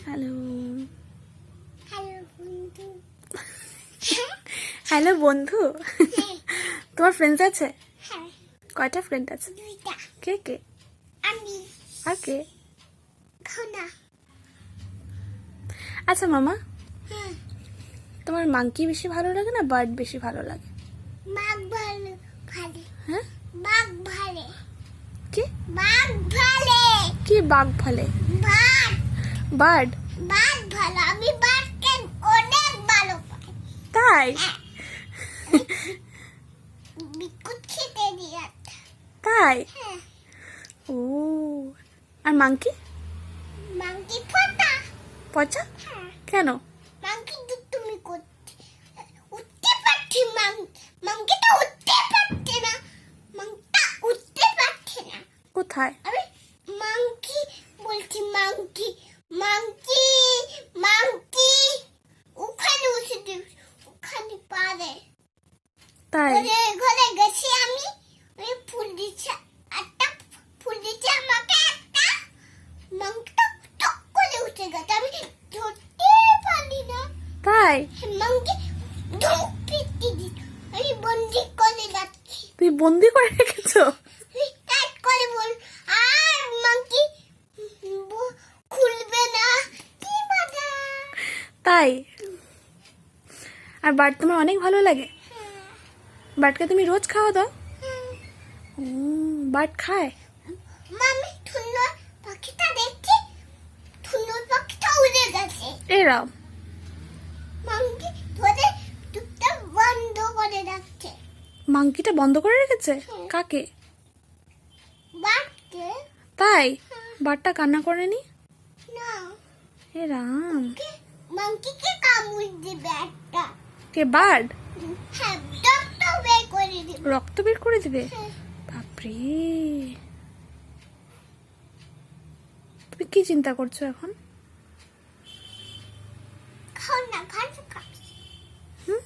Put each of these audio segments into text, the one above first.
Hello hello বন্ধু। Hello বন্ধু। তোমার ফ্রেন্ডস আছে? হ্যাঁ, কয়টা ফ্রেন্ড আছে? দুইটা। কে কে আমি আর কে? খোনা। আচ্ছা মামা, হ্যাঁ, তোমার মাংকি বেশি ভালো লাগে না বার্ড বেশি ভালো লাগে? বাঘ ভালো ভালো। হ্যাঁ, বাঘ ভালো। কি বাঘ ভালো। কি বাঘ ভালে? বাঘ বার্ড? বাঘ ভালো। আমি বাঘকে অনেক ভালো পাই। তাই? হ্যাঁ, বিকুট খেতে দিয়ে। তাই? হ্যাঁ, ও, আর মাংকি? মাংকি ফোটা। পচা? হ্যাঁ, কেন? মাংকি তুমি করতে উঠতে পারছি। মাংকিটা উঠতে পারছে না। মাংটা উঠতে পারছে না। কোথায়? আমি মাংকি বলছি। মাংকি মাংকি মাংকি ওখানে উঠে ওখানে পারে। তাই? ঘরে ঘরে গেছি আমি। ওই ফুল দিচ্ছে একটা ফুল দিচ্ছে আমাকে একটা। মাংকিটা টক করে উঠে গেছে। আমি ধরতে পারি না। তাই? মাংকি ধুম পিটি দিচ্ছে। আমি বন্দি করে যাচ্ছি। তুই বন্দি করে রেখেছো? টাইট করে বল। আর মাংকি খুলবে না। কি মজা। তাই? আর বার্ড তোমার অনেক ভালো লাগে? বার্ডকে তুমি রোজ খাওয়া দাও? বার্ড খায়? মামি ধুনুর পাখিটা দেখছি। ধুনুর পাখিটা উড়ে গেছে। এরাও? মাংকি ধরে টুকটা বন্ধ করে রাখছে। মাংকিটা বন্ধ করে রেখেছে? হ্যাঁ। কাকে? বাঘকে তাই? বার্ডটা কান্না করেনি? না। এ রাম, মাংকিকে কামড় দিবে একটা। কে বার্ড? হ্যাঁ, ডক্টর বের করে দিবে। রক্ত বের করে দিবে? হ্যাঁ, বাপরে, তুমি কি চিন্তা করছো এখন? খাও না, খাবি হুম?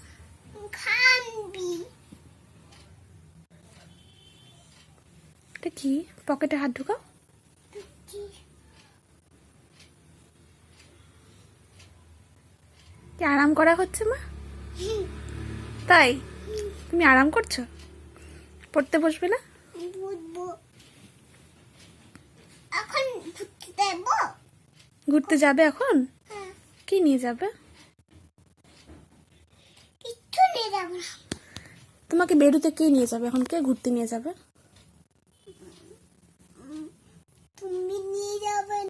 খানবি। এটা কি? পকেটে হাত ঢুকাও। কি আরাম করা হচ্ছে মা? তাই? তুমি আরাম করছো? পড়তে বসবে না? বুঝবো। এখন ঘুরতে দেবো। ঘুরতে যাবে এখন? হ্যাঁ, কি নিয়ে যাবে? কিচ্ছু নিয়ে যাবো না। তোমাকে বেরুতে কে নিয়ে যাবে এখন? কে ঘুরতে নিয়ে যাবে?